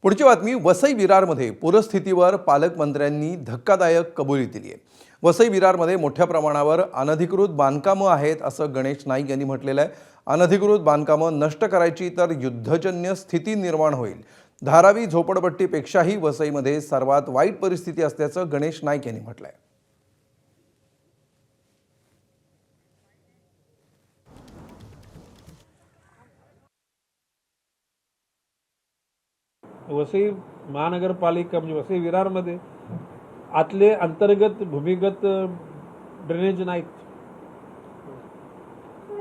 पुढची बातमी वसई विरारमध्ये पूरस्थितीवर पालकमंत्र्यांनी धक्कादायक कबुली दिली आहे। वसई विरारमध्ये मोठ्या प्रमाणावर अनधिकृत बांधकामं आहेत असं गणेश नाईक यांनी म्हटलेलं आहे। अनधिकृत बांधकामं नष्ट करायची तर युद्धजन्य स्थिती निर्माण होईल। धारावी झोपडपट्टीपेक्षाही वसईमध्ये सर्वात वाईट परिस्थिती असल्याचं गणेश नाईक यांनी म्हटलं आहे। वसई महानगरपालिका म्हणजे वसई विरारमध्ये आतले अंतर्गत भूमिगत ड्रेनेज नाहीत।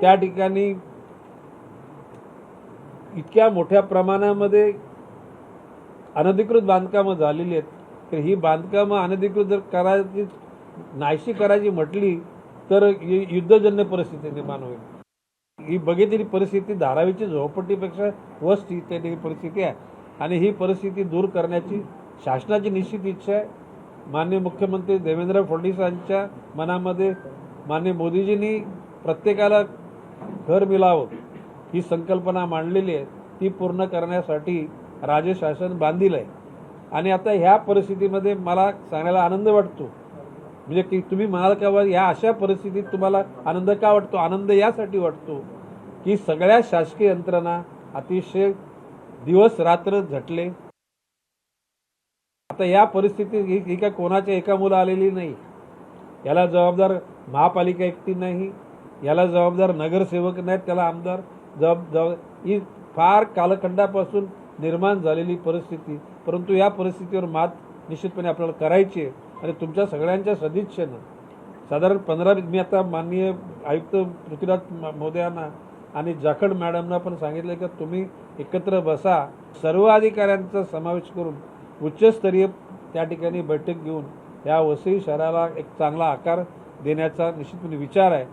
त्या ठिकाणी इतक्या मोठ्या प्रमाणामध्ये अनधिकृत बांधकामं झालेली आहेत तर ही बांधकामं अनधिकृत जर करायची नाहीशी करायची म्हटली तर युद्धजन्य परिस्थिती निर्माण होईल। ही बघितलेली परिस्थिती धारावीची झोपडपट्टीपेक्षा वर्स्ट इत्यादी परिस्थिती आहे आणि ही परिस्थिती दूर करण्याची शासनाची निश्चित इच्छा आहे। माननीय मुख्यमंत्री देवेंद्र फडणवीस यांच्या मनामध्ये माननीय मोदीजींनी प्रत्येकाला घर मिळावं ही संकल्पना मांडलेली आहे, ती पूर्ण करण्यासाठी राज्य शासन बांधील आहे। आणि आता ह्या परिस्थितीमध्ये मला सांगायला आनंद वाटतो, म्हणजे की तुम्ही म्हणाल का या अशा परिस्थितीत तुम्हाला आनंद का वाटतो? आनंद यासाठी वाटतो की सगळ्या शासकीय यंत्रणा अतिशय दिवस रात्र झटले। आता या परिस्थितीत ही काय कोणाच्या एका मुलं आलेली नाही, याला जबाबदार महापालिका एकटी नाही, याला जबाबदार नगरसेवक नाहीत, त्याला आमदार ही फार कालखंडापासून निर्माण झालेली परिस्थिती। परंतु या परिस्थितीवर मात निश्चितपणे आपल्याला करायची आहे आणि तुमच्या सगळ्यांच्या सदिच्छेनं साधारण 15 मी आता माननीय आयुक्त पृथ्वीराज महोदयांना आणि जाखड मॅडमना पण सांगितलं की तुम्ही एकत्र बसा, सर्व अधिकाऱ्यांचा समावेश करून उच्चस्तरीय त्या ठिकाणी बैठक घेऊन या वसई शहराला एक चांगला आकार देण्याचा निश्चितपणे विचार आहे।